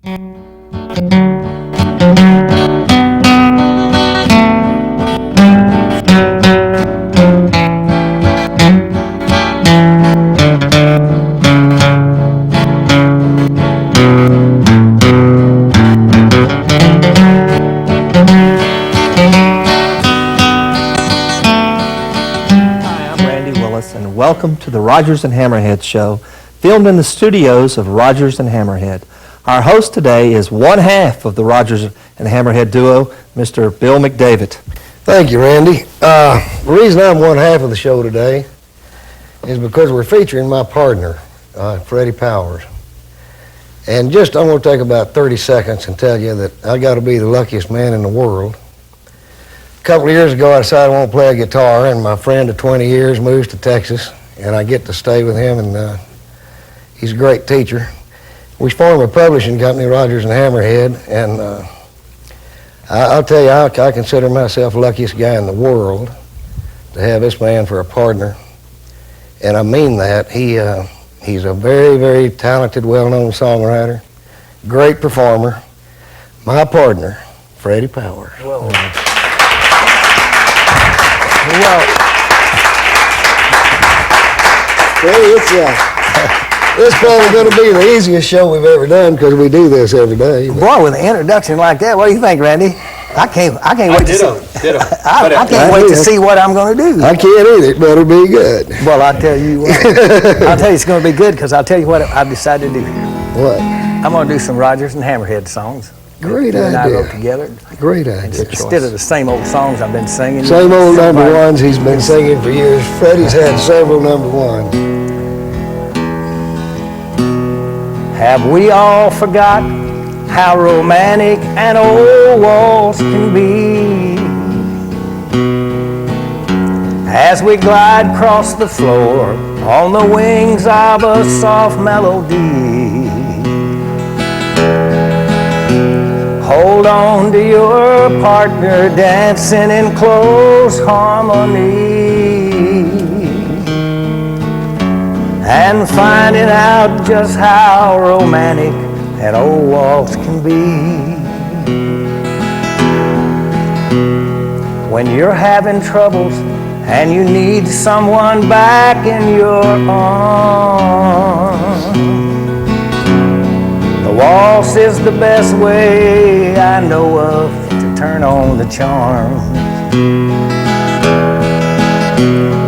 Welcome to the Rodgers and Hammerhead Show, filmed in the studios of Rodgers and Hammerhead. Our host today is one half of the Rodgers and Hammerhead duo, Mr. Bill McDavid. Thank you, Randy. The reason I'm one half of the show today is because we're featuring my partner, Freddie Powers. And I'm going to take about 30 seconds and tell you that I got to be the luckiest man in the world. A couple of years ago, I decided I want to play a guitar, and my friend of 20 years moves to Texas, and I get to stay with him, and he's a great teacher. We formed a publishing company, Rodgers and Hammerhead, and I'll tell you, I consider myself the luckiest guy in the world to have this man for a partner, and I mean that. He's a very, very talented, well-known songwriter, great performer. My partner, Freddie Powers. Well, it's probably going to be the easiest show we've ever done because we do this every day. Boy, with an introduction like that, what do you think, Randy? I can't wait to see. I can't wait to see what I'm going to do. I can't either. It better be good. Well, I'll tell you what. I'll tell you it's going to be good because I'll tell you what I've decided to do here. What? I'm going to do some Rodgers and Hammerhead songs. Great you idea. And I wrote together. Great idea. Instead of the same old songs I've been singing. Same old number ones he's been singing for years. Freddie's had several number ones. Have we all forgot how romantic an old waltz can be? As we glide across the floor on the wings of a soft melody. Hold on to your partner dancing in close harmony and finding out just how romantic an old waltz can be. When you're having troubles and you need someone back in your arms, the waltz is the best way I know of to turn on the charm.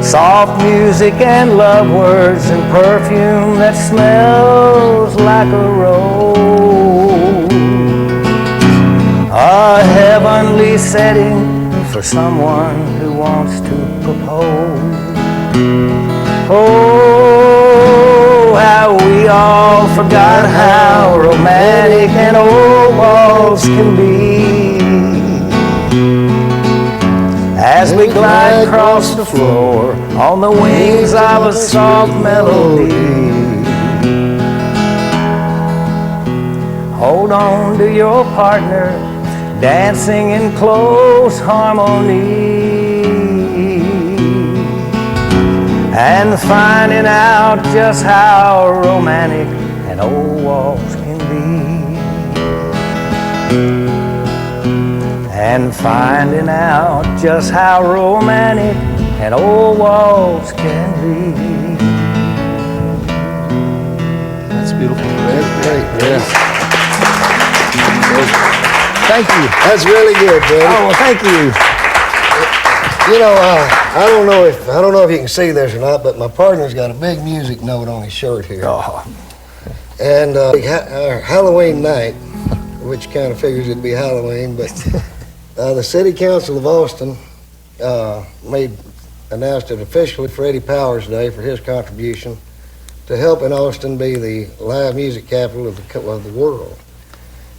Soft music and love words and perfume that smells like a rose. A heavenly setting for someone who wants to propose. Oh, how we all forgot how romantic an old waltz can be. As we glide across the floor on the wings of a soft melody. Hold on to your partner, dancing in close harmony, and finding out just how romantic an old waltz can be. And finding out just how romantic an old waltz can be. That's beautiful. That's great, Yes. Thank you. That's really good, Freddie. Oh, well, thank you. You know, I don't know if you can see this or not, but my partner's got a big music note on his shirt here. Oh. And Halloween night, which kind of figures it'd be Halloween, but the City Council of Austin announced it officially Freddie Powers Day for his contribution to helping Austin be the live music capital of the world.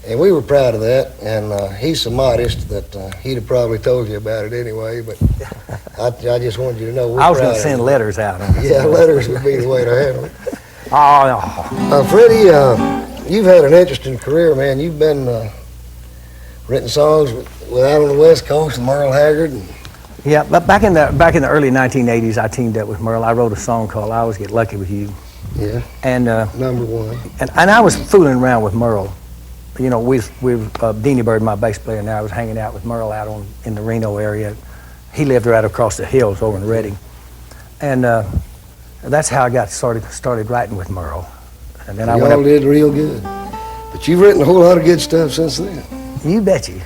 And we were proud of that, and he's so modest that he'd have probably told you about it anyway, but I just wanted you to know we're proud. I was going to send letters out. Yeah, letters would be the way to handle it. Oh, no. Freddie, you've had an interesting career, man. You've been written songs with out on the West Coast with Merle Haggard. Yeah, but back in the early 1980s, I teamed up with Merle. I wrote a song called "I Always Get Lucky with You." Yeah. And number one. And I was fooling around with Merle you know, we've Deanie Bird, my bass player now, was hanging out with Merle out in the Reno area. He lived right across the hills over in Redding. And that's how I got started writing with Merle. And then I went Y'all did real good. But you've written a whole lot of good stuff since then. You bet you.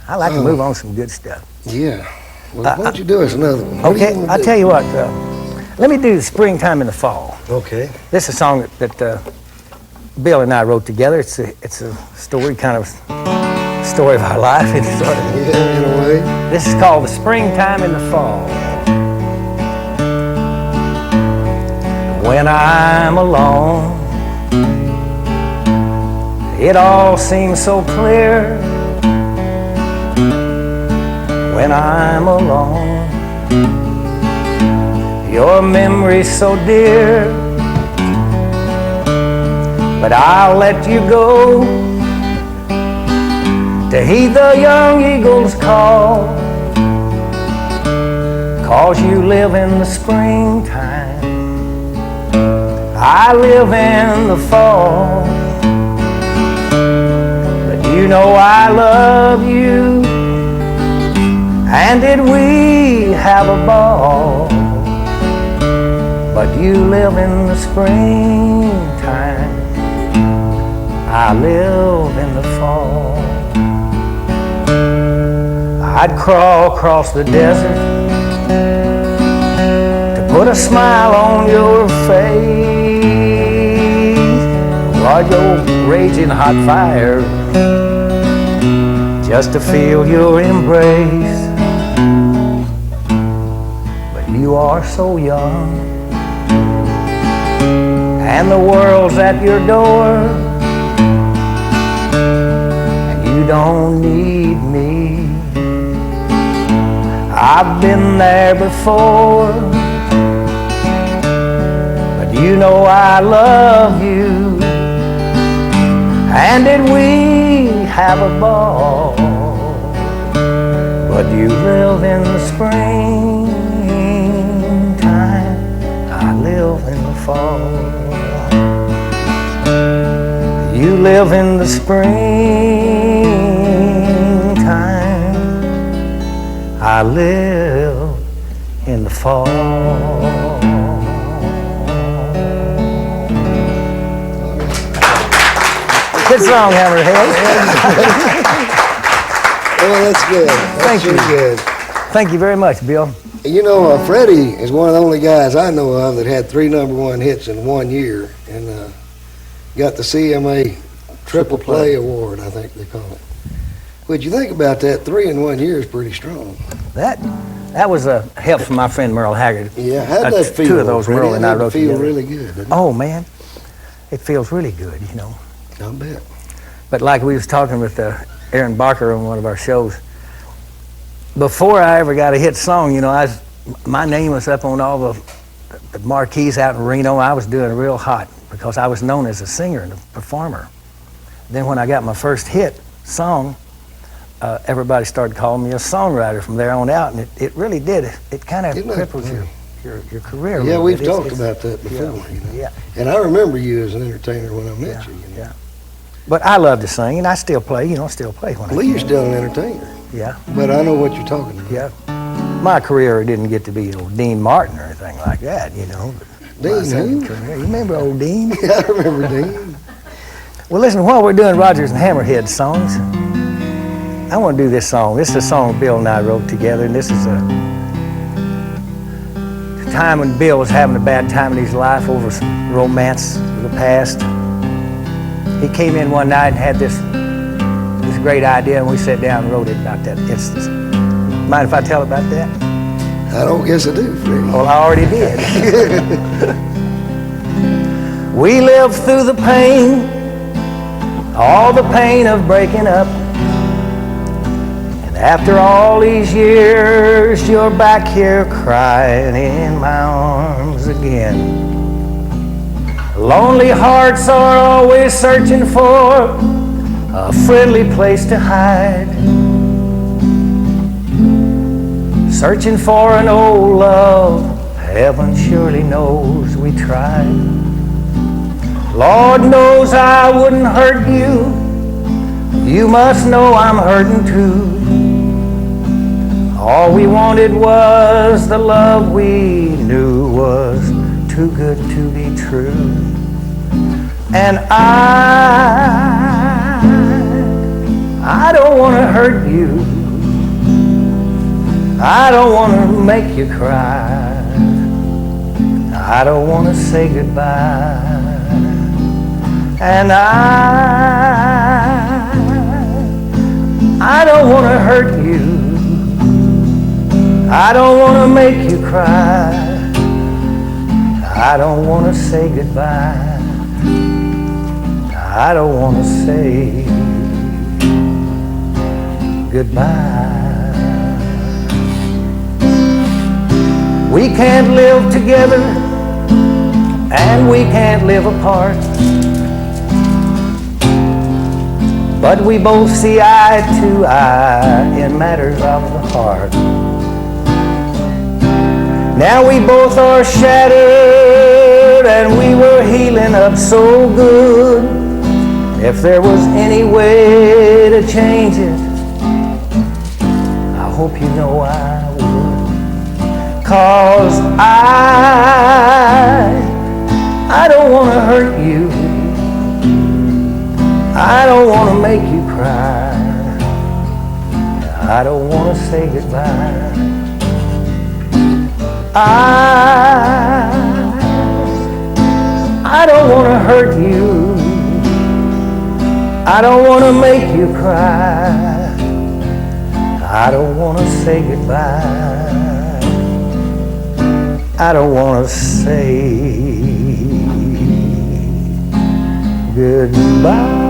I like to move on some good stuff. Yeah. Well, why don't you do us another one? Okay, I'll tell you what. Let me do Springtime in the Fall. Okay. This is a song that Bill and I wrote together. It's a story, kind of story of our life. It's sort of, Yeah, in a way. this is called The Springtime in the Fall. When I'm alone, it all seems so clear. When I'm alone, your memory's so dear. But I'll let you go to heed the young eagle's call, 'cause you live in the springtime, I live in the fall. But you know I love you, and did we have a ball? But you live in the springtime, I live in the fall. I'd crawl across the desert to put a smile on your face, while you're raging hot fire, just to feel your embrace. But you are so young, and the world's at your door, and you don't need me. I've been there before, but you know I love you, and did we have a ball? But you live in the springtime, I live in the fall. You live in the springtime, I live in the fall. Good song, Hammerhead. Oh, that's good. Thank you. Good. Thank you very much, Bill. You know, Freddie is one of the only guys I know of that had 3 #1 hits in 1 year, and got the CMA Triple Play Award, I think they call it. What'd you think about that? 3 in 1 year is pretty strong. That was a help from my friend Merle Haggard. Yeah, how'd that feel? 2 of those Freddie? Merle and I It wrote feel together. really good, didn't it? Oh man, it feels really good, you know. I bet. But like we was talking with Aaron Barker on one of our shows, before I ever got a hit song, you know, my name was up on all the marquees out in Reno. I was doing real hot because I was known as a singer and a performer. Then when I got my first hit song, everybody started calling me a songwriter from there on out, and it really did. It kind of cripples your career. Yeah, really. we've talked about that before, you know. Yeah. And I remember you as an entertainer when I met you. You know? Yeah. But I love to sing, and I still play, when I Well, you're still an entertainer. Yeah. But I know what you're talking about. Yeah. My career didn't get to be Dean Martin or anything like that, you know. Dean who? Career. You remember old Dean? Yeah, I remember Dean. Well, listen, while we're doing Rodgers and Hammerhead songs, I want to do this song. This is a song Bill and I wrote together, and this is a time when Bill was having a bad time in his life over some romance of the past. He came in one night and had this great idea, and we sat down and wrote it about that instance. Mind if I tell about that? I don't guess I do, Freddie. Well, I already did. We lived through the pain, all the pain of breaking up. And after all these years, you're back here crying in my arms again. Lonely hearts are always searching for a friendly place to hide, searching for an old love. Heaven surely knows we tried. Lord knows I wouldn't hurt you You must know I'm hurting too. All we wanted was the love we knew was too good to be true. And I don't want to hurt you. I don't want to make you cry. I don't want to say goodbye. And I don't want to hurt you. I don't want to make you cry. I don't want to say goodbye. I don't want to say goodbye. We can't live together and we can't live apart, but we both see eye to eye in matters of the heart. Now we both are shattered and we were healing up so good. If there was any way to change it, I hope you know I would. 'Cause I don't want to hurt you. I don't want to make you cry. I don't want to say goodbye. I don't want to hurt you. I don't want to make you cry. I don't want to say goodbye. I don't want to say goodbye.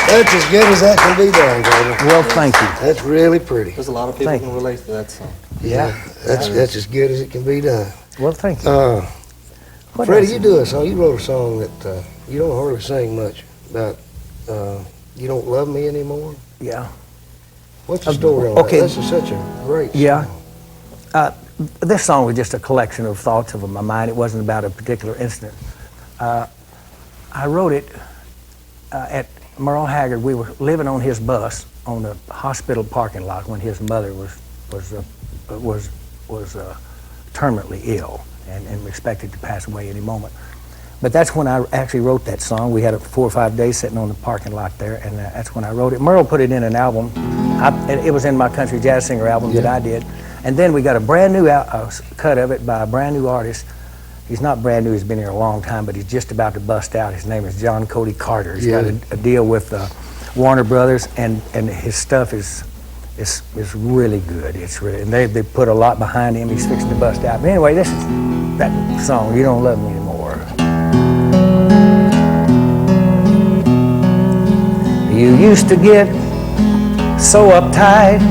That's as good as that can be done, Gordon. Well, thank you. That's really pretty. There's a lot of people Thank who can relate to that song. Yeah. That's as good as it can be done. Well, thank you. What Freddie, else? you do a song. You wrote a song that you don't hardly sing much about. You don't love me anymore. Yeah. What's the story on okay. that? This is such a great song. Yeah. This song was just a collection of thoughts of my mind. It wasn't about a particular incident. I wrote it at Merle Haggard. We were living on his bus on the hospital parking lot when his mother was terminally ill and expected to pass away any moment. But that's when I actually wrote that song. We had 4 or 5 days sitting on the parking lot there, and that's when I wrote it. Merle put it in an album. It was in my country jazz singer album that I did. And then we got a brand new cut of it by a brand new artist. He's not brand new, he's been here a long time, but he's just about to bust out. His name is John Cody Carter. He's got a deal with Warner Brothers, and his stuff is really good. It's really, and they put a lot behind him. He's fixing to bust out. But anyway, this is that song, You Don't Love Me Anymore. You used to get so uptight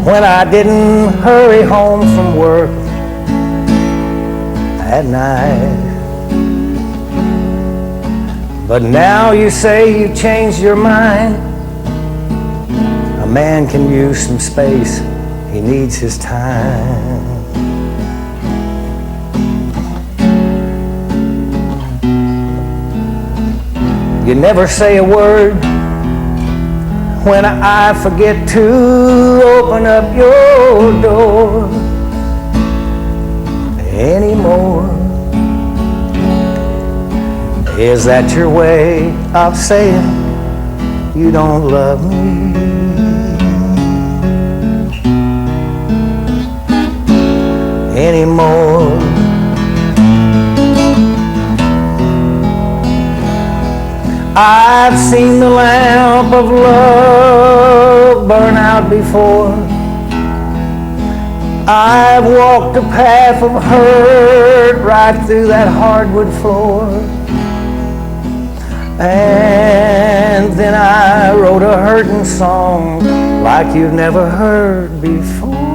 when I didn't hurry home from work at night. But now you say you changed your mind. A man can use some space, he needs his time. You never say a word when I forget to open up your door anymore. Is that your way of saying you don't love me anymore? I've seen the lamp of love burn out before. I've walked a path of hurt right through that hardwood floor. And then I wrote a hurting song like you've never heard before.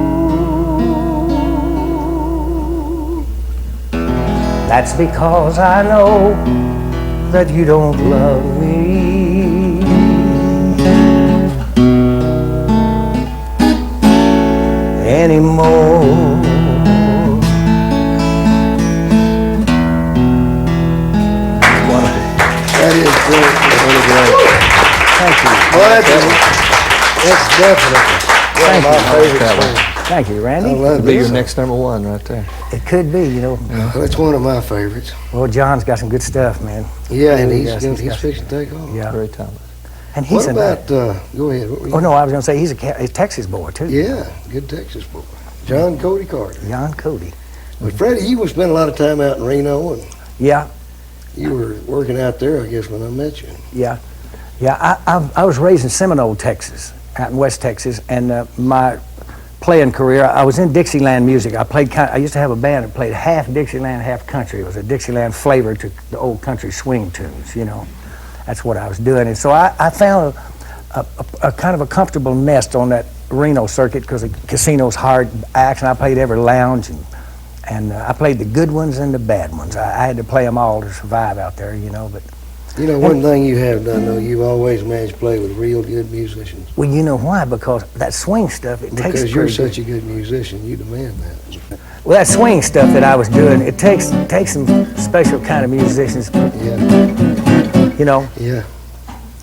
That's because I know that you don't love me anymore. That's definitely one of my favorite songs. Thank you, Randy. I love Could be your this. next number one right there. It could be, you know. That's one of my favorites. Well, John's got some good stuff, man. Yeah, and He he's does. he's fixing to take off. Yeah. Very talented. And he's What about, go ahead. What were you- Oh, no, I was going to say he's a Texas boy, too. Yeah, good Texas boy. John Cody Carter. John Cody. But Freddie, you was spending a lot of time out in Reno, and Yeah, you were working out there, I guess, when I met you. yeah. Yeah, I was raised in Seminole, Texas, out in West Texas, and my playing career, I was in Dixieland music. I used to have a band that played half Dixieland, half country. It was a Dixieland flavor to the old country swing tunes, you know. That's what I was doing. And so I found a kind of a comfortable nest on that Reno circuit because the casino's hard acts, and I played every lounge, and I played the good ones and the bad ones. I had to play them all to survive out there, you know. But You know, one thing you have done, though, you've always managed to play with real good musicians. well, you know why? Because that swing stuff, it takes Because you're pretty good. such a good musician, you demand that. Well, that swing stuff that I was doing, it takes some special kind of musicians, Yeah, you know. yeah.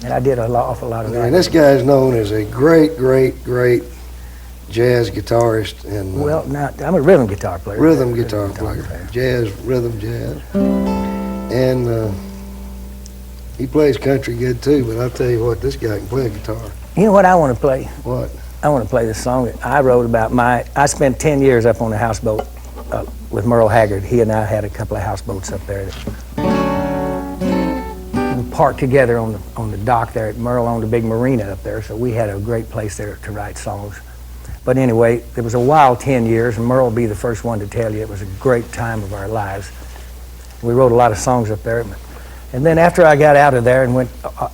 And I did awful lot of I mean, that. this guy is known as a great, great, great jazz guitarist and Well, now I'm a rhythm guitar player. rhythm guitar player. Jazz, rhythm jazz. And he plays country good too, but I'll tell you what, this guy can play a guitar. You know what I want to play? What? I want to play this song that I wrote about I spent 10 years up on the houseboat with Merle Haggard. He and I had a couple of houseboats up there. We parked together on the dock there. Merle owned a big marina up there, so we had a great place there to write songs. But anyway, it was a wild 10 years, and Merle will be the first one to tell you it was a great time of our lives. We wrote a lot of songs up there. And then after I got out of there and went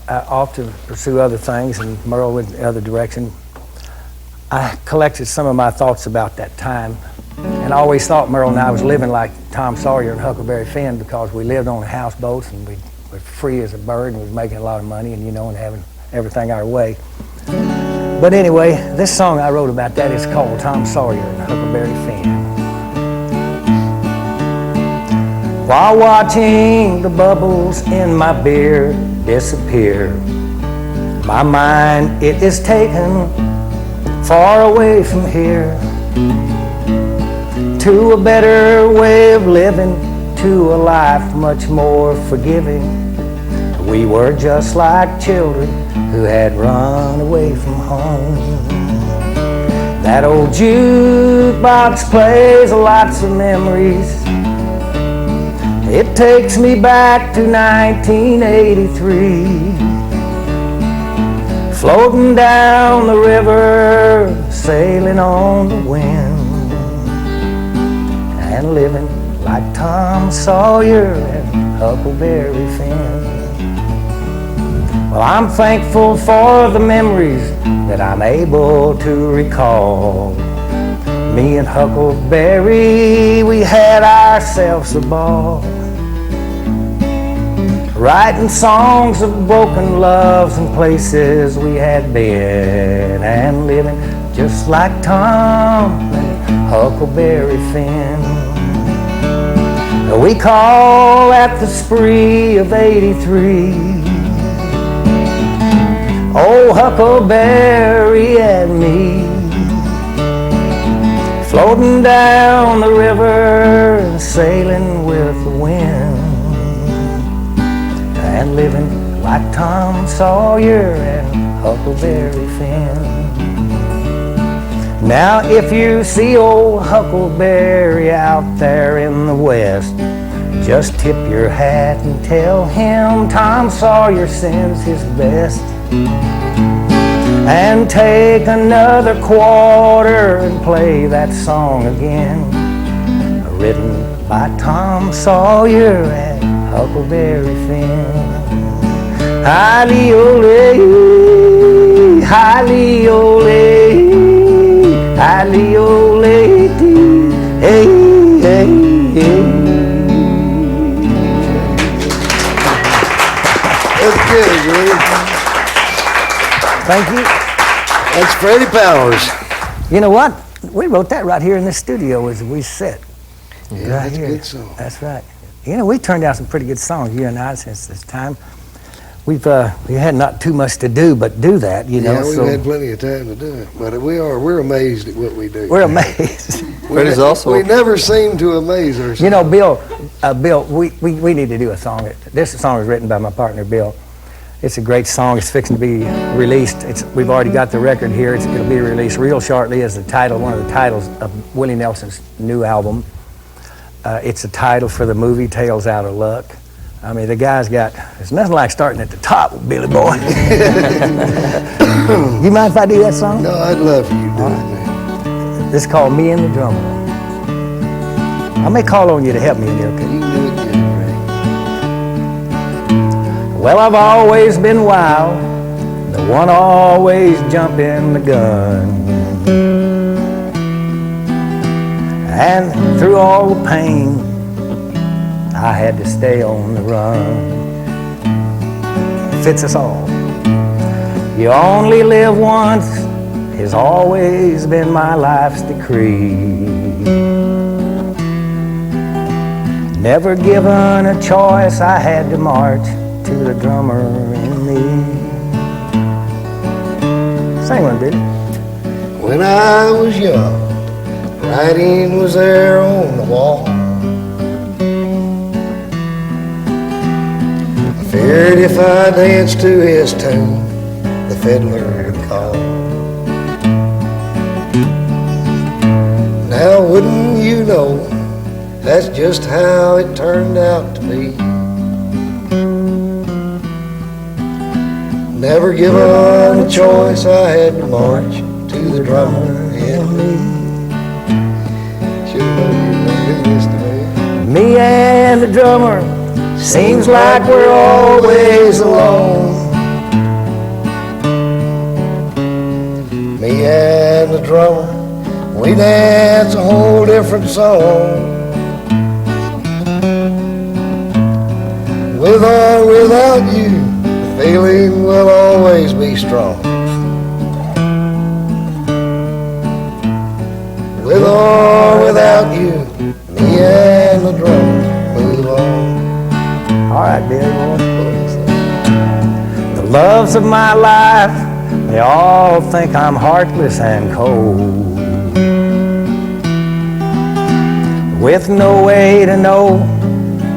off to pursue other things, and Merle went the other direction, I collected some of my thoughts about that time. And I always thought Merle and I was living like Tom Sawyer and Huckleberry Finn because we lived on houseboats and we were free as a bird and was making a lot of money and, you know, and having everything our way. But anyway, this song I wrote about that is called Tom Sawyer and Huckleberry Finn. While watching the bubbles in my beer disappear, my mind, it is taken far away from here to a better way of living, to a life much more forgiving. We were just like children who had run away from home. That old jukebox plays lots of memories. It takes me back to 1983, floating down the river, sailing on the wind, and living like Tom Sawyer and Huckleberry Finn. Well, I'm thankful for the memories that I'm able to recall. Me and Huckleberry, we had ourselves a ball, writing songs of broken loves and places we had been, and living just like Tom and Huckleberry Finn. We call that the spree of '83. Oh, Huckleberry and me, floating down the river and sailing with the wind, and living like Tom Sawyer and Huckleberry Finn. Now if you see old Huckleberry out there in the west, just tip your hat and tell him Tom Sawyer sends his best. And take another quarter and play that song again, written by Tom Sawyer and Huckleberry Finn. Hi-lee-o-lay, hi-lee-o-lay, hi-lee-o-lay, hey, hey, hey. That's good, Greg. Thank you. That's Freddie Powers. You know what? We wrote that right here in the studio as we sit. Yeah, Right that's here. a good song. That's right. You know, we turned out some pretty good songs, you and I, since this time. we had not too much to do but do that, you know. Yeah, we've so had plenty of time to do it, but we're amazed at what we do. we're amazed. Freddie's also... We never seem to amaze ourselves. You know, Bill, we need to do a song. This song is written by my partner, Bill. It's a great song. It's fixing to be released. We've already got the record here. It'll be released real shortly as one of the titles of Willie Nelson's new album. It's a title for the movie Tales Out of Luck. I mean, the guy's there's nothing like starting at the top with Billy Boy. You mind if I do that song? No, I'd love for you to do it, man. This is called Me and the Drummer. I may call on you to help me in there, okay? You can do it good, Freddie. Well, I've always been wild, the one always jumping the gun. And through all the pain, I had to stay on the run. Fits us all. You only live once has always been my life's decree. Never given a choice, I had to march to the drummer in me. Sing one, Billy. When I was young, writing was there on the wall. I feared if I danced to his tune, the fiddler would call. Now wouldn't you know, that's just how it turned out to be. Never given a choice, I had to march to the drummer in me. Should have known you were gonna do this to me. Me and the drummer, seems like we're always alone. Me and the drummer, we dance a whole different song. With or without you, the feeling will always be strong. With or without you, me and the drummer move on. All right, Billy. The loves of my life, they all think I'm heartless and cold, with no way to know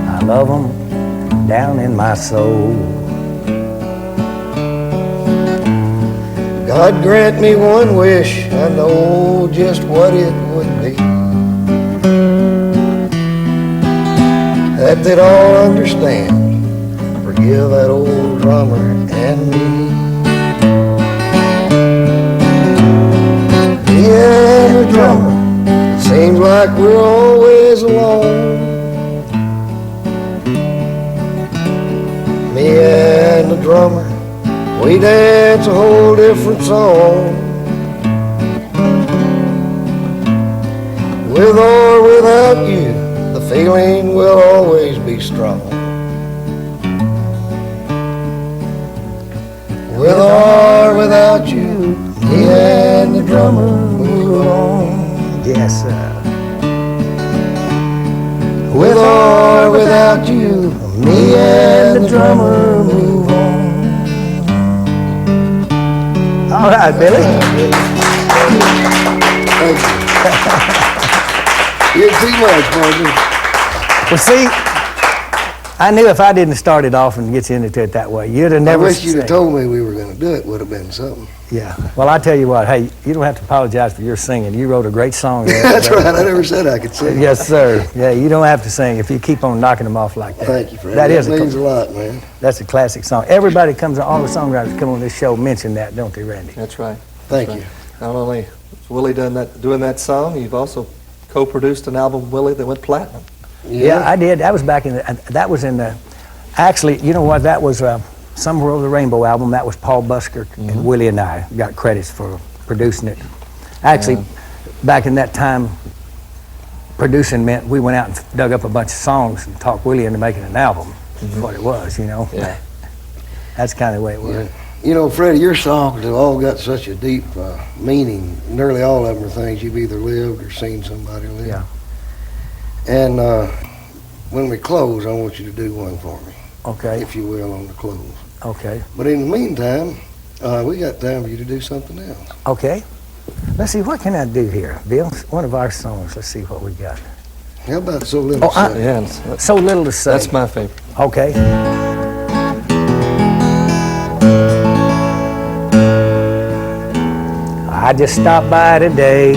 I love them down in my soul. God grant me one wish, I know just what it would be. That they'd all understand, forgive that old drummer and me. Me and the drummer, it seems like we're always alone. Me and the drummer, we dance a whole different song. With or without you, the feeling will always be strong. With or without you, me and the drummer move on. Yes, sir. With or without you, me and the drummer move on. All right, Billy. Thank you. You didn't see much, partner. Well, see, I knew if I didn't start it off and get you into it that way, you'd have I never. wish you'd have told me we were going to do it. Would have been something. Yeah. Well, I tell you what. Hey, you don't have to apologize for your singing. You wrote a great song. There. That's right. I never said I could sing. Yes, sir. Yeah, you don't have to sing if you keep on knocking them off like that. Thank you, Fred. That means a lot, man. That's a classic song. Everybody comes on, all the songwriters come on this show mention that, don't they, Randy? That's right. Thank That's you. right. Not only has Willie doing that song, you've also co-produced an album, Willie, that went platinum. Yeah, I did. That was back in the, actually, you know what, that was Somewhere Over the Rainbow album. That was Paul Busker and Willie and I got credits for producing it. Actually, back in that time, producing meant we went out and dug up a bunch of songs and talked Willie into making an album. That's what it was, you know. Yeah. That's kind of the way it was. Yeah. You know, Freddie, your songs have all got such a deep meaning. Nearly all of them are things you've either lived or seen somebody live. Yeah. And when we close, I want you to do one for me, Okay. if you will, on the close. Okay. But in the meantime, we got time for you to do something else. Okay. Let's see, what can I do here, Bill? One of our songs. Let's see what we got. How about So Little Oh, Say? Yeah, So Little to Say. that's my favorite. Okay. I just stopped by today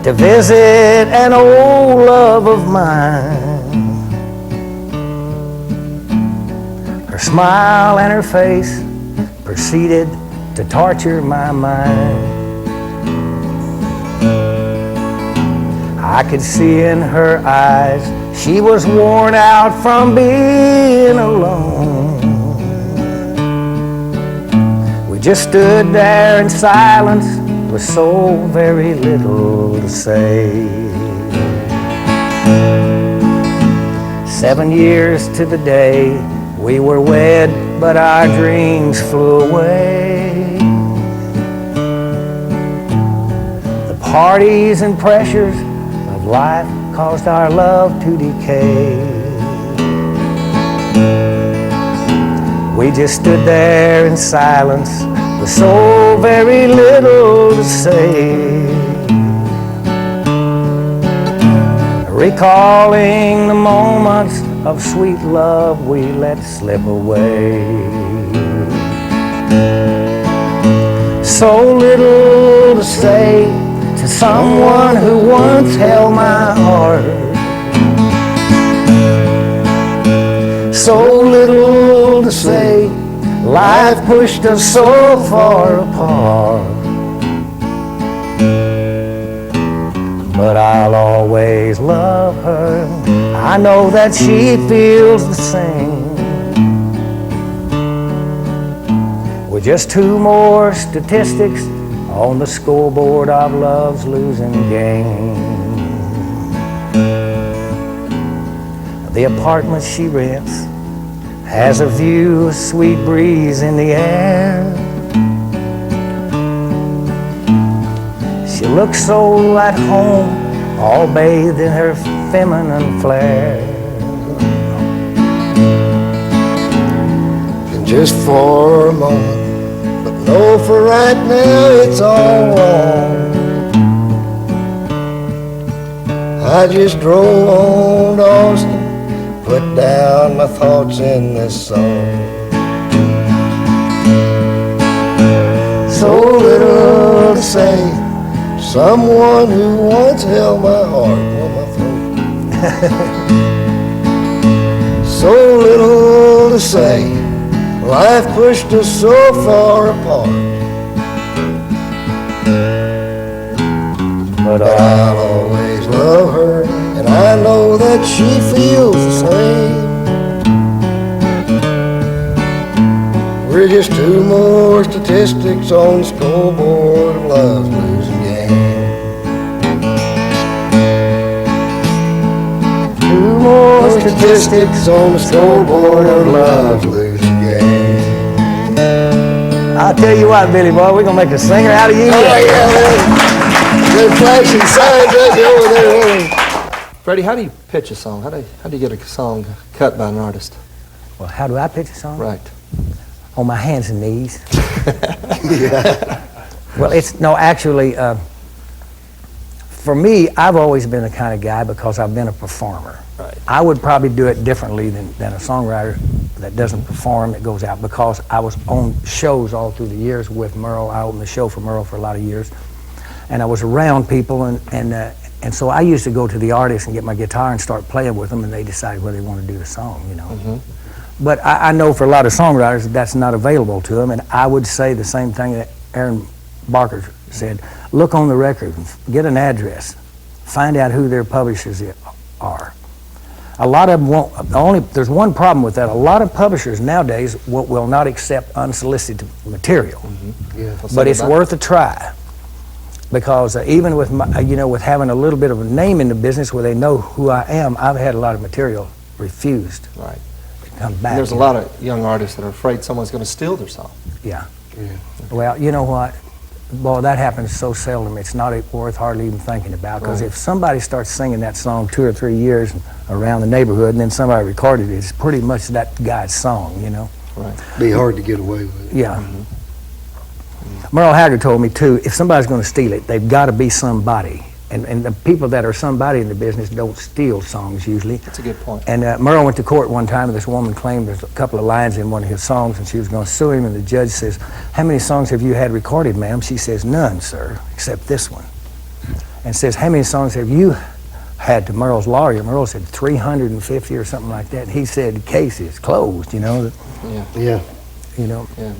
to visit an old love of mine. Her smile and her face proceeded to torture my mind. I could see in her eyes she was worn out from being alone. We just stood there in silence with so very little to say. 7 years to the day we were wed, but our dreams flew away. The parties and pressures of life caused our love to decay. We just stood there in silence with so very little to say. Recalling the moments of sweet love we let slip away. So little to say to someone who once held my heart. So little to say, life pushed us so far apart. But I'll always love her. I know that she feels the same. We're just two more statistics on the scoreboard of love's losing game. The apartment she rents has a view, a sweet breeze in the air. She looks so at home, all bathed in her feminine flair. And just for a moment, but no, for right now it's all wrong. I just drove on to Austin, put down my thoughts in this song. So little to say, someone who once held my heart on my throat. So little to say, life pushed us so far apart. But I'll always love her, and I know that she feels the same. We're just two more statistics on the scoreboard of love's losing game. Two more statistics on the scoreboard of love's losing game. I'll tell you what, Billy boy, we're gonna make a singer out of you. Oh yeah, man. They're flashing signs right over there. Freddie, how do you pitch a song? How do you get a song cut by an artist? Well, how do I pitch a song? Right. On my hands and knees. Yeah. Well, actually, for me, I've always been the kind of guy, because I've been a performer. Right. I would probably do it differently than a songwriter that doesn't perform, that goes out, because I was on shows all through the years with Merle. I opened the show for Merle for a lot of years, and I was around people, and so I used to go to the artists and get my guitar and start playing with them, and they decide whether they want to do the song, you know. Mm-hmm. But I know for a lot of songwriters that's not available to them, and I would say the same thing that Aaron Barker said. Look on the record, get an address, find out who their publishers are. A lot of them won't, there's one problem with that. A lot of publishers nowadays will not accept unsolicited material. Mm-hmm. Yeah. But it's worth a try, because even with with having a little bit of a name in the business where they know who I am, I've had a lot of material refused. Right. Come back. There's a lot of young artists that are afraid someone's going to steal their song. Yeah. Well, you know what? Boy, that happens so seldom, it's not worth hardly even thinking about, because if somebody starts singing that song 2 or 3 years around the neighborhood and then somebody recorded it, it's pretty much that guy's song, you know. Right. Be hard to get away with. Yeah. Merle Haggard told me too, if somebody's going to steal it, they've got to be somebody. And the people that are somebody in the business don't steal songs usually. That's a good point. And Merle went to court one time, and this woman claimed there's a couple of lines in one of his songs, and she was going to sue him, and the judge says, "How many songs have you had recorded, ma'am?" She says, "None, sir, except this one." And says, "How many songs have you had?" to Merle's lawyer. Merle said 350 or something like that. And he said, "Case is closed," you know. Yeah. Yeah. You know, Yeah.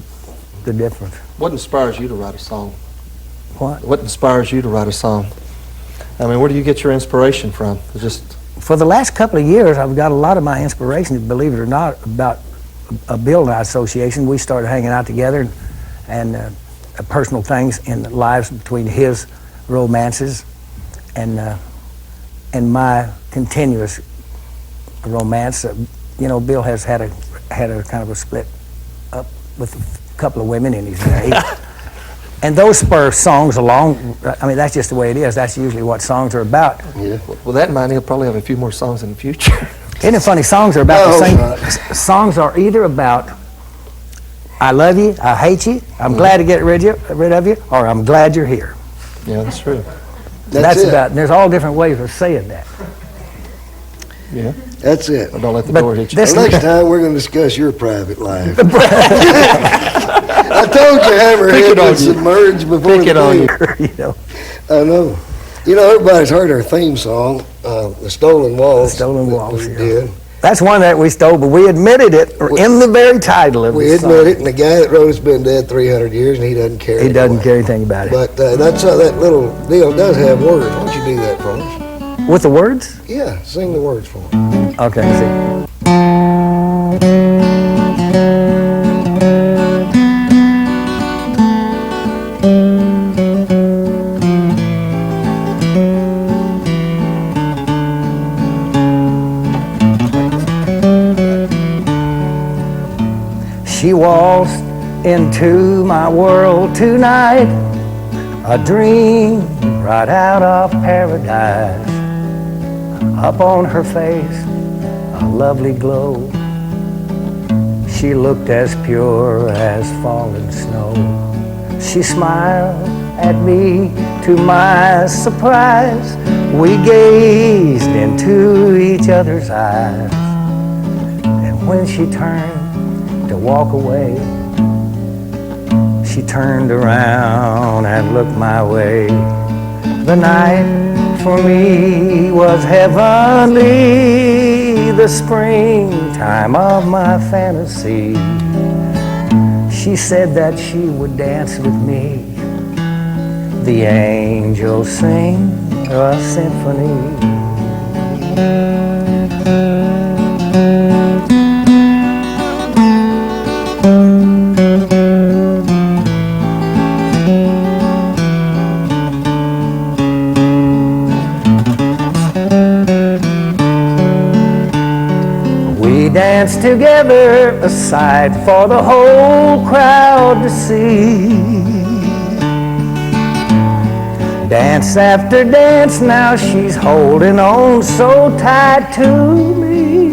the difference. What inspires you to write a song? What? What inspires you to write a song? I mean, where do you get your inspiration from? Just For the last couple of years, I've got a lot of my inspiration, believe it or not, about a Bill and I association. We started hanging out together and personal things in the lives between his romances and my continuous romance. You know, Bill has had a kind of a split up with a couple of women in his day. And those spur songs along. I mean, that's just the way it is. That's usually what songs are about. Yeah. well, that in mind, he'll probably have a few more songs in the future. Isn't it funny? Songs are about No, the it's same. Songs are either about I love you, I hate you, I'm glad to get rid of you, or I'm glad you're here. Yeah, that's true. That's it. about. There's all different ways of saying that. Yeah. That's it. Don't let the But door hit you. this- Well, next time we're going to discuss your private life. I told you Hammerhead on would you. submerge before Pick it the on thing. You know, I know. You know, everybody's heard our theme song, The Stolen Walls. Stolen that Walls, we yeah. did. that's one that we stole, but we admitted it in the very title of We the admit song. it, and the guy that wrote it's been dead 300 years, and he doesn't care. He doesn't anyway. care anything about it. But that's how that little deal does have words. Why don't you do that for us? With the words? Yeah, sing the words for us. Okay, see. She waltzed into my world tonight, a dream right out of paradise. Up on her face, a lovely glow. She looked as pure as fallen snow. She smiled at me to my surprise. We gazed into each other's eyes. And when she turned to walk away, she turned around and looked my way. The night for me was heavenly, the springtime of my fantasy. She said that she would dance with me. The angels sing a symphony. We danced together, a sight for the whole crowd to see. Dance after dance, now she's holding on so tight to me.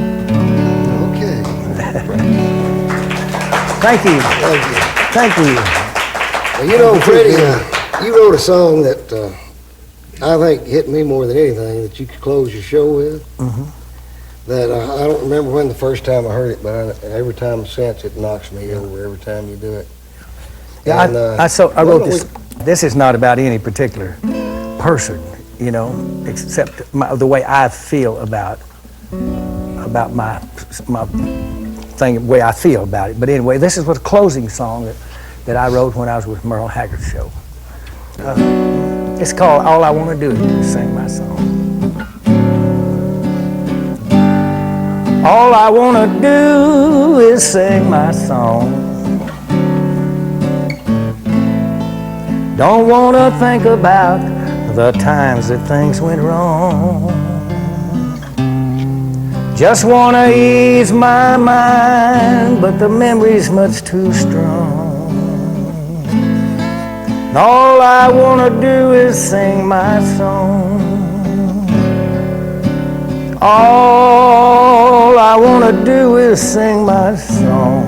Okay. Thank you. Thank you. Thank you. Well, you know, Freddie, you wrote a song that I think hit me more than anything that you could close your show with. That I don't remember when the first time I heard it, but every time since it knocks me over every time you do it. Yeah, And, I wrote why this. don't This is not about any particular person, you know, except the way I feel about my thing, the way I feel about it. But anyway, this is a closing song that I wrote when I was with Merle Haggard's show. It's called "All I Want to Do Is Sing My Song." All I want to do is sing my song. Don't want to think about the times that things went wrong. Just wanna ease my mind, but the memory's much too strong. And all I wanna do is sing my song. All I wanna do is sing my song.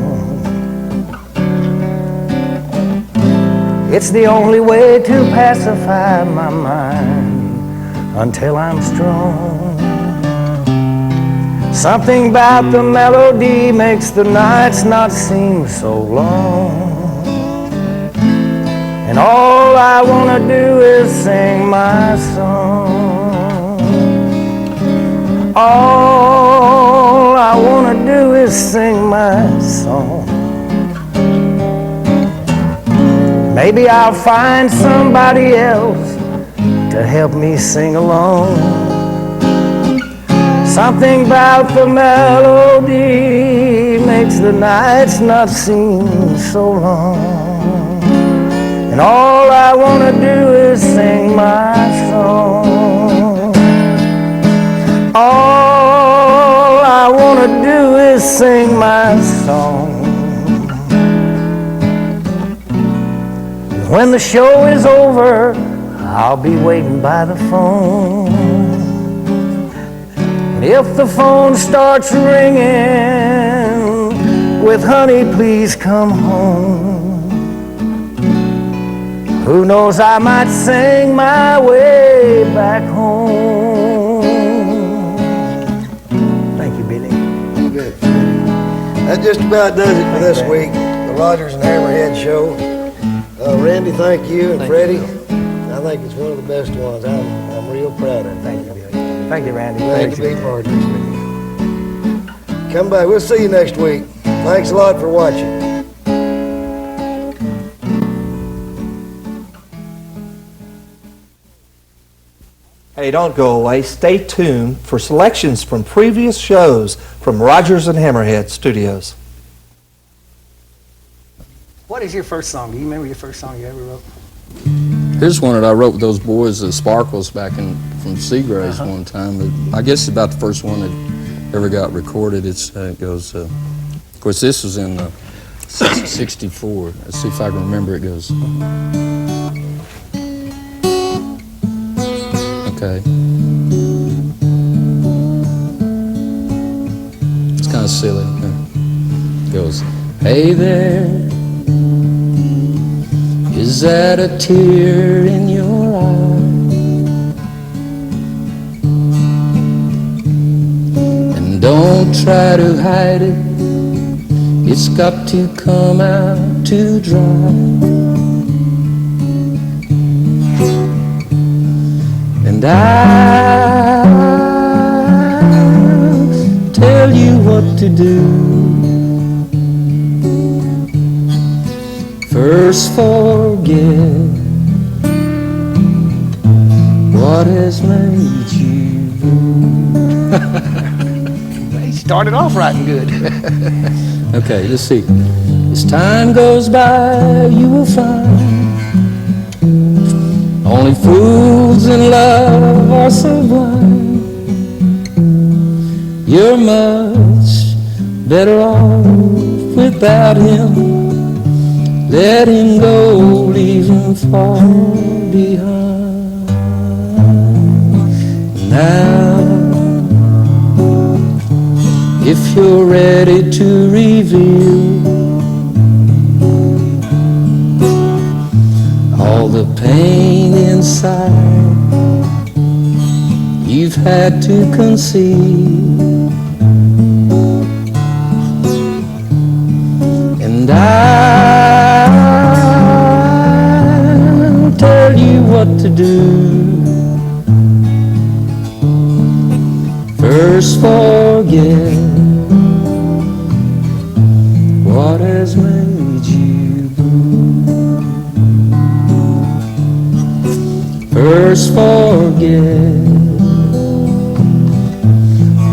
It's the only way to pacify my mind until I'm strong. Something about the melody makes the nights not seem so long. And all I wanna do is sing my song. All I wanna do is sing my song. Maybe I'll find somebody else to help me sing along. Something about the melody makes the nights not seem so long. And all I wanna do is sing my song. All I wanna do is sing my song. When the show is over, I'll be waiting by the phone. And if the phone starts ringing with "Honey, please come home," who knows, I might sing my way back home. Thank you, Billy. You bet. That just about does it for this week, the Rogers and Hammerhead Show. Randy, thank you, and Freddie, I think it's one of the best ones. I'm real proud of it. Thank you, Billy. Thank you, Randy. Glad to be partners with you. Come back. We'll see you next week. Thanks a lot for watching. Hey, don't go away. Stay tuned for selections from previous shows from Rogers and Hammerhead Studios. What is your first song? Do you remember your first song you ever wrote? Here's one that I wrote with those boys, the Sparkles, back from Seagraves one time. I guess it's about the first one that ever got recorded. It goes, of course, this was in 64. Let's see if I can remember. It goes, okay. It's kind of silly. It goes, hey there. Is that a tear in your eye? And don't try to hide it, it's got to come out to dry. And I'll tell you what to do. First forget what has made you blue. He started off right and good. Okay, let's see. As time goes by, you will find only fools in love are so blind. You're much better off without him. Let him go, leave him far behind. Now, if you're ready to reveal all the pain inside you've had to conceal, and I'll tell you what to do. First forget what has made you blue. First forget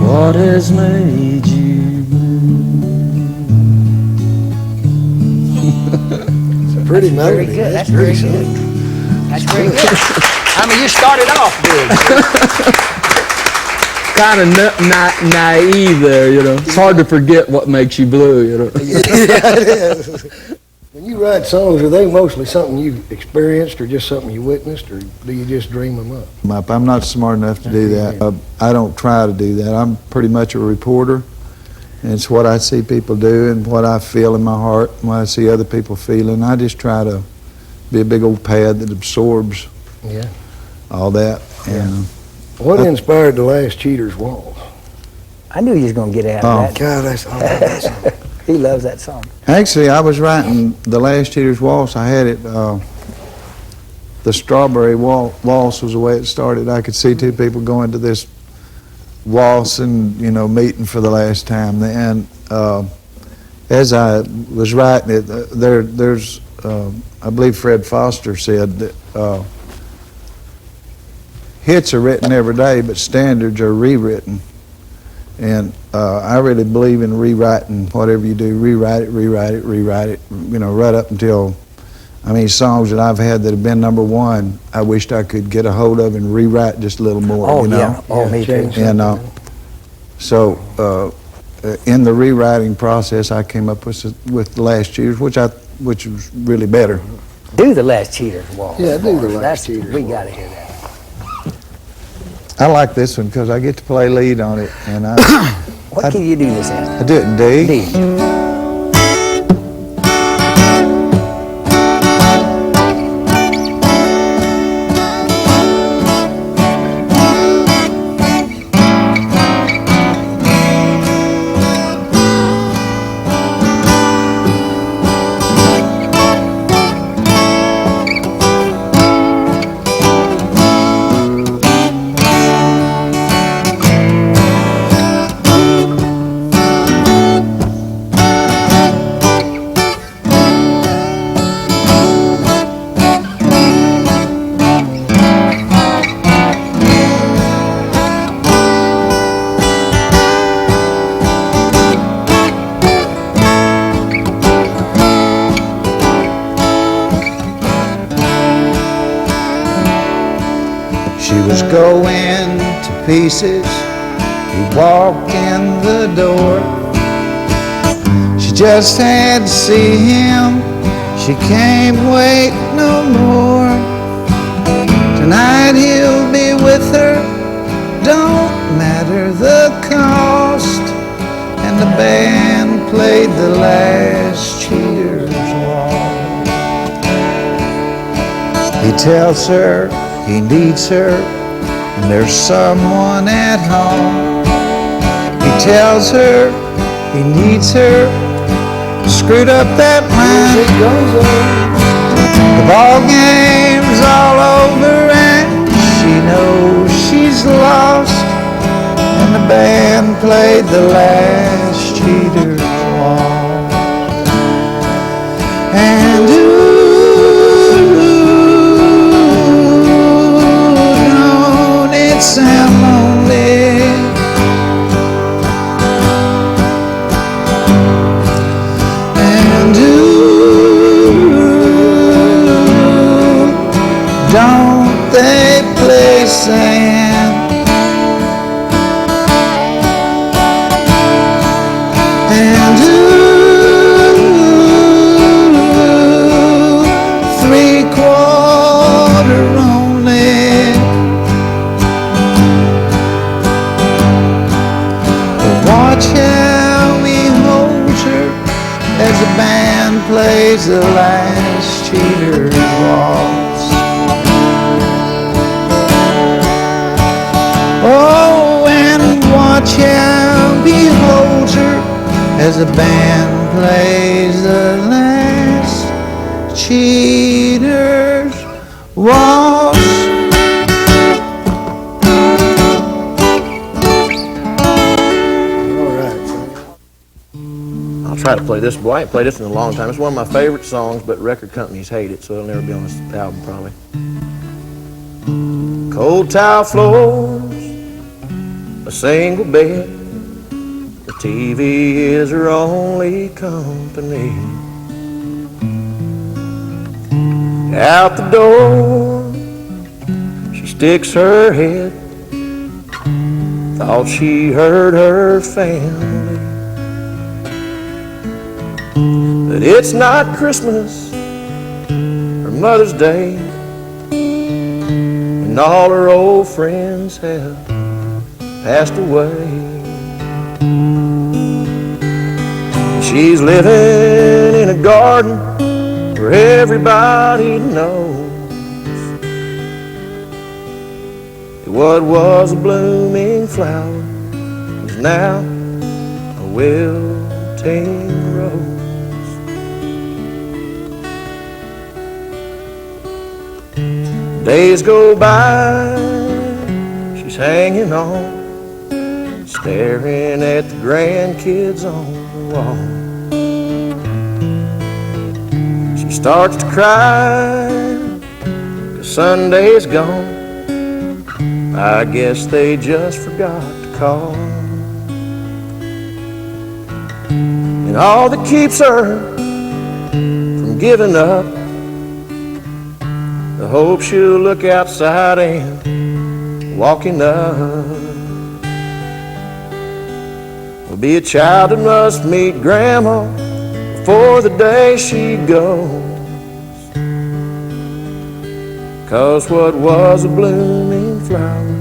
what has made you blue. It's a pretty melody. Very good. That's very very good. good. That's very good. I mean, you started off good. kind of naive there, you know. It's hard to forget what makes you blue, you know. Yeah, it is. When you write songs, are they mostly something you've experienced or just something you witnessed, or do you just dream them up? I'm not smart enough to do that. I don't try to do that. I'm pretty much a reporter, and it's what I see people do and what I feel in my heart, and what I see other people feeling. I just try to be a big old pad that absorbs Yeah. all that. And What inspired The Last Cheater's Waltz? I knew you was going to get out of that. God, I love that song. He loves that song. actually, I was writing The Last Cheater's Waltz. I had it, the Strawberry Waltz was the way it started. I could see two people going to this waltz and, you know, meeting for the last time. And as I was writing it, there's, I believe Fred Foster said that hits are written every day, but standards are rewritten. And I really believe in rewriting whatever you do. Rewrite it, you know, right up until, I mean, songs that I've had that have been number one, I wished I could get a hold of and rewrite just a little more, Oh, you know. yeah. Oh, me too. And so in the rewriting process, I came up with The Last Cheaters, which was really better. Do The Last Cheater's Waltz. Yeah, do The Last That's- Cheater's We Waltz. got to hear that. I like this one because I get to play lead on it, and What can you do this in? I do it in D. D. She was going to pieces. He walked in the door. She just had to see him. She can't wait no more. Tonight he'll be with her. Don't matter the cost. And the band played The Last Cheater's Waltz. He tells her he needs her, and there's someone at home. He tells her he needs her, screwed up that It line. goes on. The ball game's all over and she knows she's lost. And the band played The Last Cheater's Waltz. And don't it sound lonely? And don't they play sand? And 3/4 only. Watch how he holds her as the band plays The Last Cheater's Waltz. Oh, and watch how he holds her as the band plays The Last Cheater's Waltz. All right. I'll try to play this. Boy, I ain't played this in a long time. It's one of my favorite songs, but record companies hate it, so it'll never be on this album probably. Cold tile floors, a single bed. The TV is her only company. Out the door, she sticks her head. The thought she heard her family. But it's not Christmas or Mother's Day, and all her old friends have passed away. She's living in a garden where everybody knows that what was a blooming flower is now a wilting rose. Days go by, she's hanging on, staring at the grandkids on the wall. She starts to cry, 'cause Sunday's gone. I guess they just forgot to call. And all that keeps her from giving up, the hope she'll look outside and walking up will be a child that must meet Grandma before the day she goes. 'Cause what was a blooming flower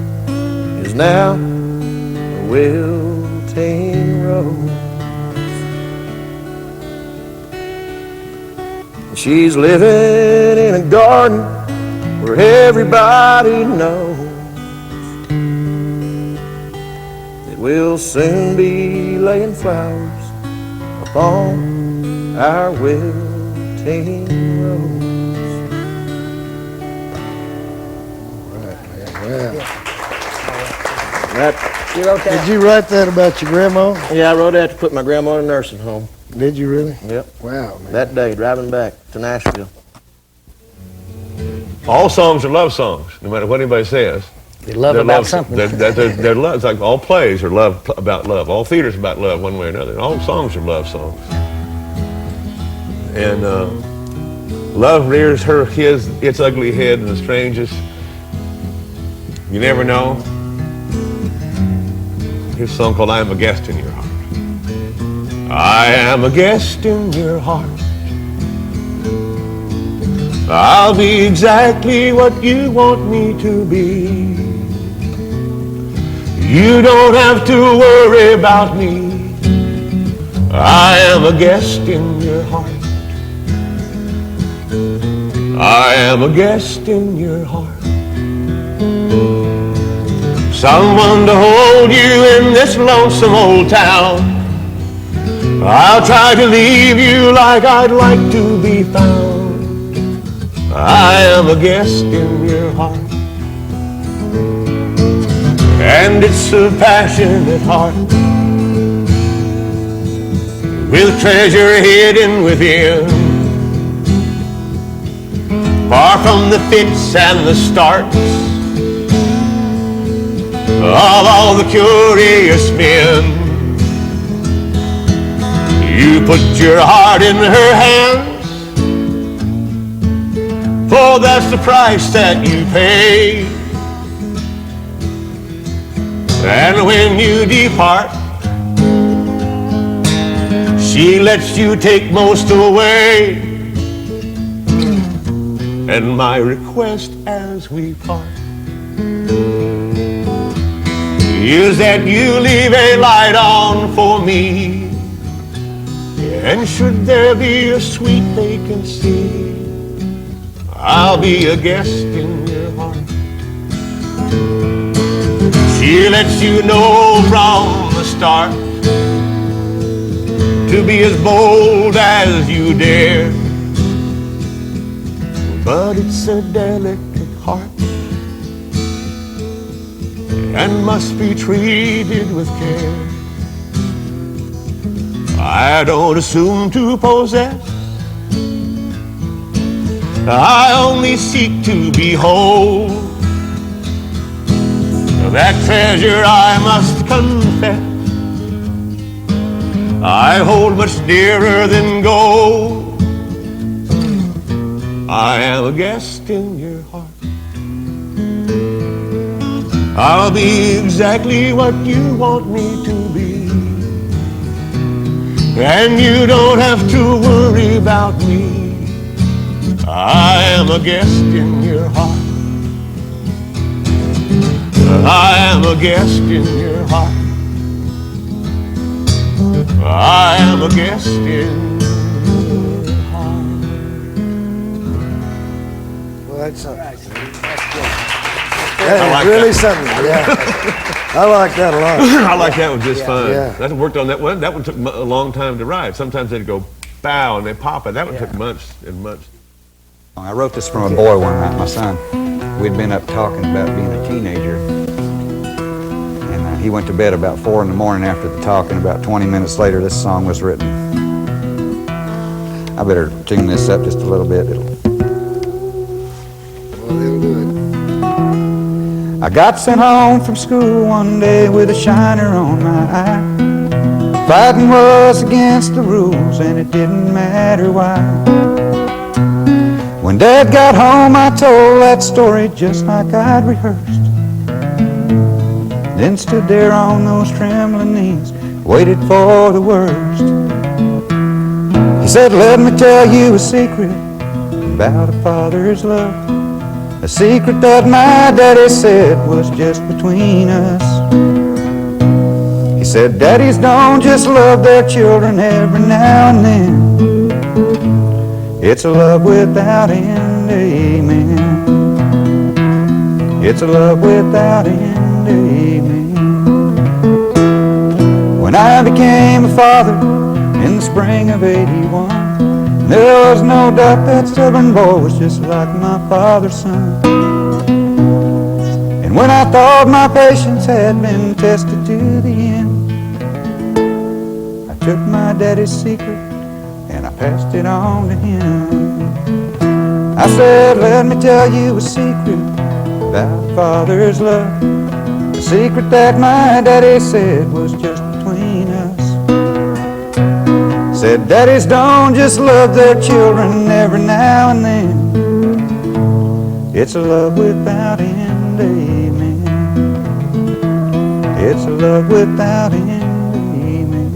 is now a wilting rose. She's living in a garden where everybody knows that we'll soon be laying flowers upon our wilting rose. You wrote that? Did you write that about your grandma? Yeah, I wrote that to put my grandma in a nursing home. Did you really? Yep. Wow, man. That day, driving back to Nashville. All songs are love songs, no matter what anybody says. You love They're about love- something. They're love. It's like all plays are love about love. All theater's about love, one way or another. All songs are love songs. And love rears its ugly head in the strangest. You never know. Here's a song called "I Am a Guest in Your Heart." I am a guest in your heart. I'll be exactly what you want me to be. You don't have to worry about me. I am a guest in your heart. I am a guest in your heart. Someone to hold you in this lonesome old town. I'll try to leave you like I'd like to be found. I am a guest in your heart. And it's a passionate heart with treasure hidden within, far from the fits and the starts of all the curious men. You put your heart in her hands, for that's the price that you pay. And when you depart, she lets you take most away. And my request as we part is that you leave a light on for me. And should there be a sweet vacancy, I'll be a guest in your heart. She lets you know from the start to be as bold as you dare. But it's a delicate heart and must be treated with care. I don't assume to possess, I only seek to behold that treasure I must confess I hold much dearer than gold. I am a guest in your heart. I'll be exactly what you want me to be. And you don't have to worry about me. I am a guest in your heart. I am a guest in your heart. I am a guest in your heart. Well, that's something. That's good. That is like really that. something, yeah. I like that a lot. I like that one just fine. Yeah. That worked on that one. That one took a long time to write. Sometimes they'd go bow and they pop it. That one took months and months. I wrote this from a boy one night, my son. We'd been up talking about being a teenager. And he went to bed about 4 in the morning after the talk, and about 20 minutes later, this song was written. I better tune this up just a little bit. Well, it'll do it. I got sent home from school one day with a shiner on my eye. Fighting was against the rules, and it didn't matter why. When Dad got home, I told that story just like I'd rehearsed. Then stood there on those trembling knees, waited for the worst. He said, let me tell you a secret about a father's love. A secret that my daddy said was just between us. He said, daddies don't just love their children every now and then. It's a love without end, amen. It's a love without end, amen. When I became a father in the spring of '81, there was no doubt that stubborn boy was just like my father's son. And when I thought my patience had been tested to the end, I took my daddy's secret and I passed it on to him. I said, let me tell you a secret about a father's love. A secret that my daddy said was just between us. Said daddies don't just love their children every now and then. It's a love without end, amen. It's a love without end, amen.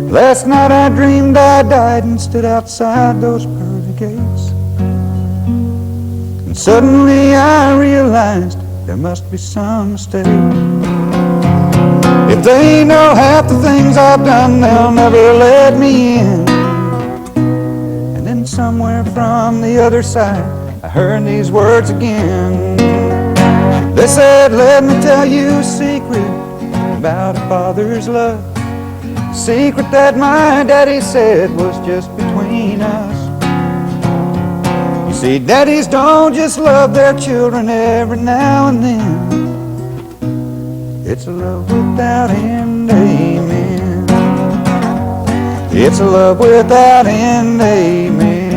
Last night I dreamed I died and stood outside those pearly gates. And suddenly I realized there must be some mistake. If they know half the things I've done, they'll never let me in. And then somewhere from the other side, I heard these words again. They said, let me tell you a secret about a father's love. A secret that my daddy said was just between us. You see, daddies don't just love their children every now and then. It's a love without end, amen. It's a love without end, amen.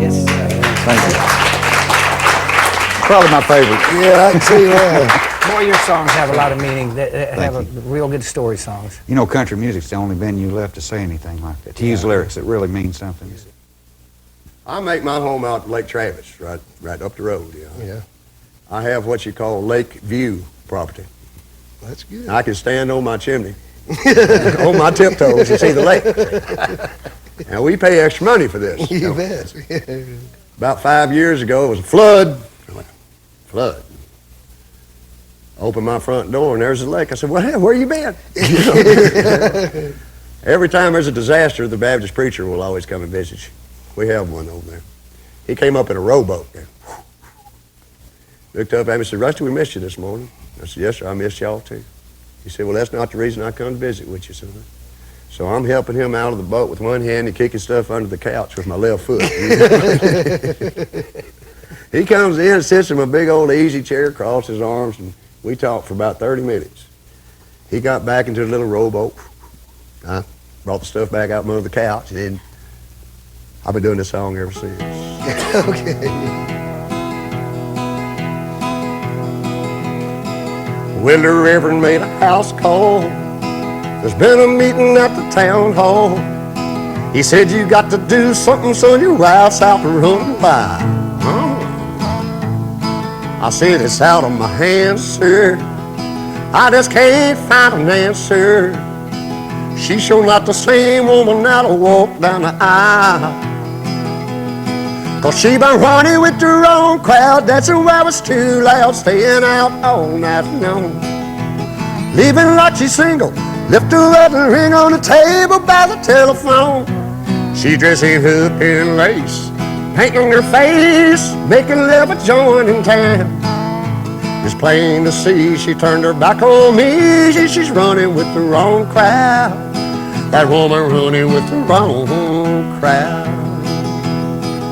Yes, Thank you. Probably my favorite. Yeah, I can see that. boy, your songs have a lot of meaning. They have Thank real good story songs. You know, country music's the only venue left to say anything like that. To use lyrics that really mean something. I make my home out at Lake Travis, right up the road. You know. Yeah, I have what you call lake view property. that's good. I can stand on my chimney, on my tiptoes, and see the lake. Now we pay extra money for this. You bet. About 5 years ago, it was a flood. I'm like, flood. Opened my front door and there's the lake. I said, well, hey, where you been? Every time there's a disaster, the Baptist preacher will always come and visit you. We have one over there. He came up in a rowboat. Looked up at me and said, Rusty, we missed you this morning. I said, yes, sir, I missed y'all too. He said, well, that's not the reason I come to visit with you, son. So I'm helping him out of the boat with one hand and kicking stuff under the couch with my left foot. He comes in and sits in my big old easy chair, crosses his arms, and we talked for about 30 minutes. He got back into the little rowboat. I brought the stuff back out from under the couch, and then I've been doing this song ever since. Okay. Well, the Reverend made a house call. There's been a meeting at the town hall. He said, you got to do something, son, your wife's out to run by. Oh. I said, it's out of my hands, sir. I just can't find an answer. She's sure not the same woman that'll walk down the aisle. 'Cause she been running with the wrong crowd, dancing while it's too loud, staying out all night long. Leaving like she's single, left her wedding ring on the table by the telephone. She dressing up in lace, painting her face, making love a joint in town. It's plain to see she turned her back on me. She's running with the wrong crowd. That woman running with the wrong crowd.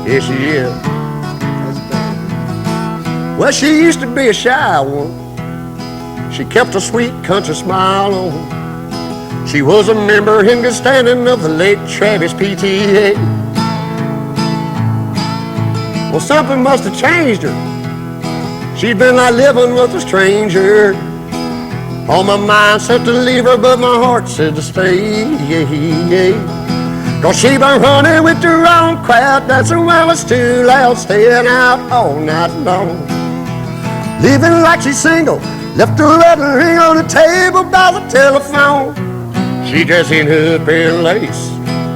Yes, she is. Well, she used to be a shy one. She kept a sweet country smile on. She was a member in good standing of the late Travis PTA. Well, something must have changed her. She'd been like living with a stranger. On my mind said to leave her, but my heart said to stay. 'Cause she been running with the wrong crowd, dancing while it's too loud, staying out all night long. Leaving like she's single, left her wedding ring on the table by the telephone. She dressing up in lace,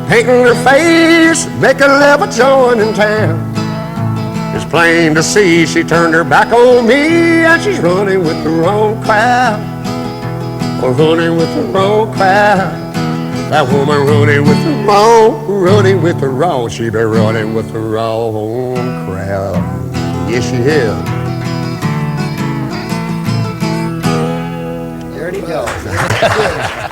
painting her face, making love a joint in town. It's plain to see she turned her back on me, and she's running with the wrong crowd. Or running with the wrong crowd. That woman running with the wrong, she been running with the wrong crowd. Yes, she is. There he goes.